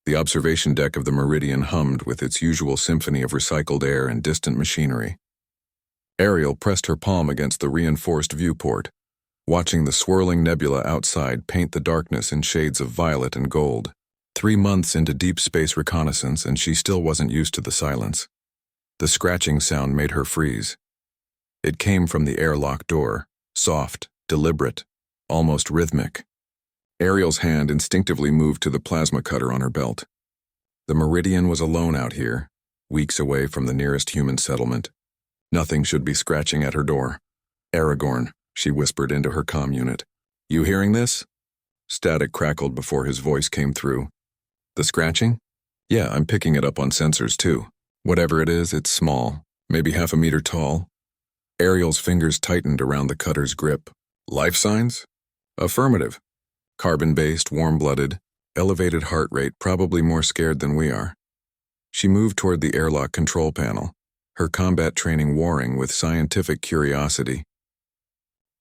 The observation deck of the Meridian hummed with its usual symphony of recycled air and distant machinery. Ariel pressed her palm against the reinforced viewport, watching the swirling nebula outside paint the darkness in shades of violet and gold. 3 months into deep space reconnaissance, and she still wasn't used to the silence. The scratching sound made her freeze. It came from the airlock door, soft, deliberate, almost rhythmic. Ariel's hand instinctively moved to the plasma cutter on her belt. The Meridian was alone out here, weeks away from the nearest human settlement. Nothing should be scratching at her door. "Aragorn," she whispered into her comm unit. "You hearing this?" Static crackled before his voice came through. "The scratching? Yeah, I'm picking it up on sensors too. Whatever it is, it's small, maybe half a meter tall." Ariel's fingers tightened around the cutter's grip. "Life signs?" "Affirmative. Carbon-based, warm-blooded, elevated heart rate, probably more scared than we are." She moved toward the airlock control panel, her combat training warring with scientific curiosity.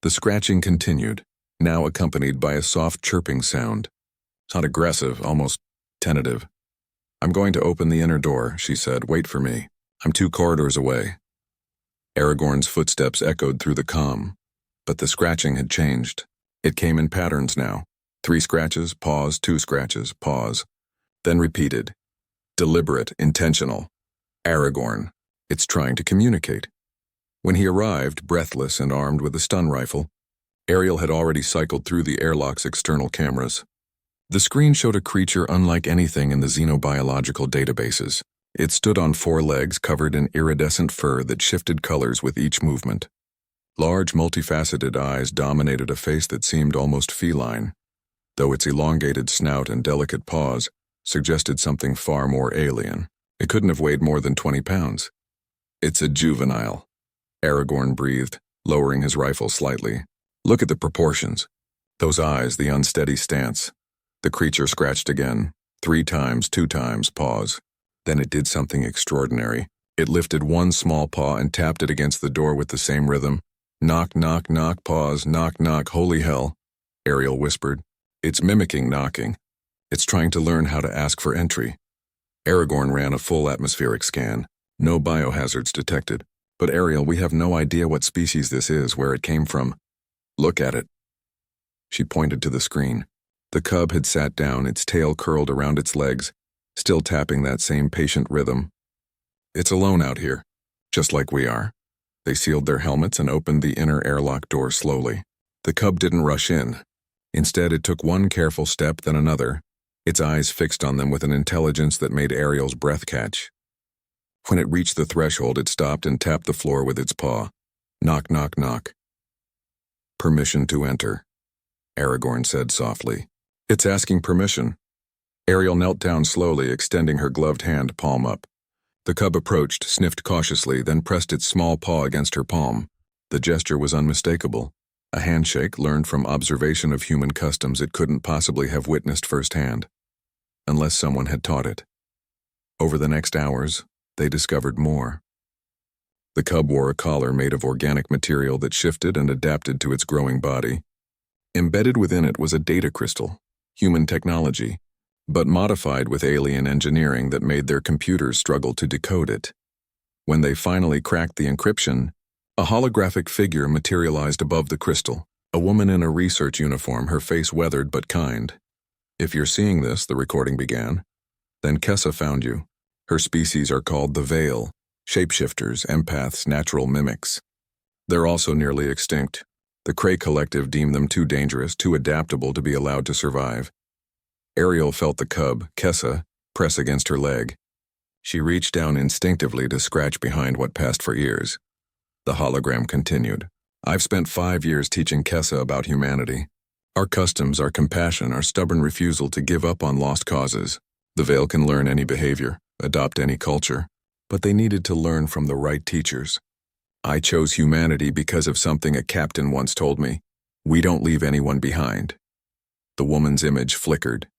The scratching continued, now accompanied by a soft chirping sound. Not aggressive, almost tentative. "I'm going to open the inner door," she said. "Wait for me. I'm 2 corridors away." Aragorn's footsteps echoed through the comm, but the scratching had changed. It came in patterns now. 3 scratches, pause, 2 scratches, pause. Then repeated. Deliberate, intentional. Aragorn. It's trying to communicate. When he arrived, breathless and armed with a stun rifle, Ariel had already cycled through the airlock's external cameras. The screen showed a creature unlike anything in the xenobiological databases. It stood on 4 legs covered in iridescent fur that shifted colors with each movement. Large, multifaceted eyes dominated a face that seemed almost feline, though its elongated snout and delicate paws suggested something far more alien. It couldn't have weighed more than 20 pounds. "It's a juvenile," Aragorn breathed, lowering his rifle slightly. "Look at the proportions. Those eyes, the unsteady stance." The creature scratched again, 3 times, 2 times, pause. Then it did something extraordinary. It lifted one small paw and tapped it against the door with the same rhythm. "Knock, knock, knock, pause, knock, knock, holy hell," Ariel whispered. "It's mimicking knocking. It's trying to learn how to ask for entry." Aragorn ran a full atmospheric scan. No biohazards detected. "But Ariel, we have no idea what species this is, where it came from." "Look at it." She pointed to the screen. The cub had sat down, its tail curled around its legs, still tapping that same patient rhythm. "It's alone out here, just like we are." They sealed their helmets and opened the inner airlock door slowly. The cub didn't rush in. Instead, it took one careful step, then another, its eyes fixed on them with an intelligence that made Ariel's breath catch. When it reached the threshold, it stopped and tapped the floor with its paw. Knock, knock, knock. "Permission to enter," Aragorn said softly. "It's asking permission." Ariel knelt down slowly, extending her gloved hand palm up. The cub approached, sniffed cautiously, then pressed its small paw against her palm. The gesture was unmistakable. A handshake learned from observation of human customs it couldn't possibly have witnessed firsthand, unless someone had taught it. Over the next hours, they discovered more. The cub wore a collar made of organic material that shifted and adapted to its growing body. Embedded within it was a data crystal, human technology, but modified with alien engineering that made their computers struggle to decode it. When they finally cracked the encryption, a holographic figure materialized above the crystal, a woman in a research uniform, her face weathered but kind. "If you're seeing this," the recording began, "then Kessa found you. Her species are called the Veil, shapeshifters, empaths, natural mimics. They're also nearly extinct. The Kree Collective deemed them too dangerous, too adaptable to be allowed to survive." Ariel felt the cub, Kessa, press against her leg. She reached down instinctively to scratch behind what passed for ears. The hologram continued. "I've spent 5 years teaching Kessa about humanity. Our customs, our compassion, our stubborn refusal to give up on lost causes. The Veil can learn any behavior, adopt any culture, but they needed to learn from the right teachers. I chose humanity because of something a captain once told me. We don't leave anyone behind." The woman's image flickered.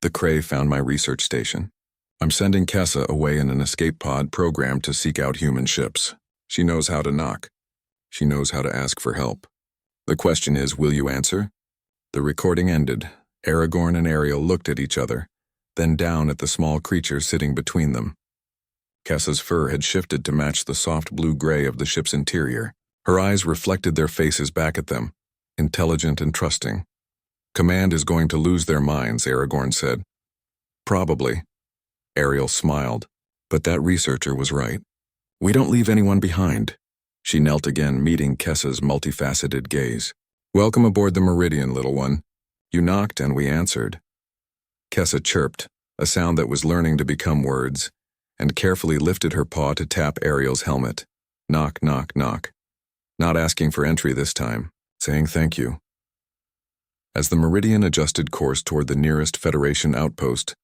"The Kree found my research station. I'm sending Kessa away in an escape pod programmed to seek out human ships. She knows how to knock. She knows how to ask for help. The question is, will you answer?" The recording ended. Aragorn and Ariel looked at each other, then down at the small creature sitting between them. Kessa's fur had shifted to match the soft blue-gray of the ship's interior. Her eyes reflected their faces back at them, intelligent and trusting. "Command is going to lose their minds," Aragorn said. "Probably." Ariel smiled, but that researcher was right. "We don't leave anyone behind." She knelt again, meeting Kessa's multifaceted gaze. "Welcome aboard the Meridian, little one. You knocked and we answered." Kessa chirped, a sound that was learning to become words, and carefully lifted her paw to tap Ariel's helmet. Knock, knock, knock. Not asking for entry this time, saying thank you. As the Meridian adjusted course toward the nearest Federation outpost,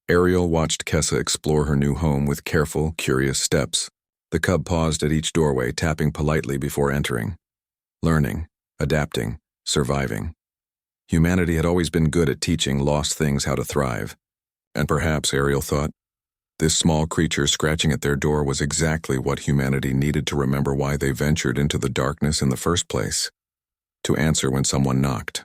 Ariel watched Kessa explore her new home with careful, curious steps. The cub paused at each doorway, tapping politely before entering. Learning, adapting, surviving. Humanity had always been good at teaching lost things how to thrive. And perhaps, Ariel thought, this small creature scratching at their door was exactly what humanity needed to remember why they ventured into the darkness in the first place. To answer when someone knocked.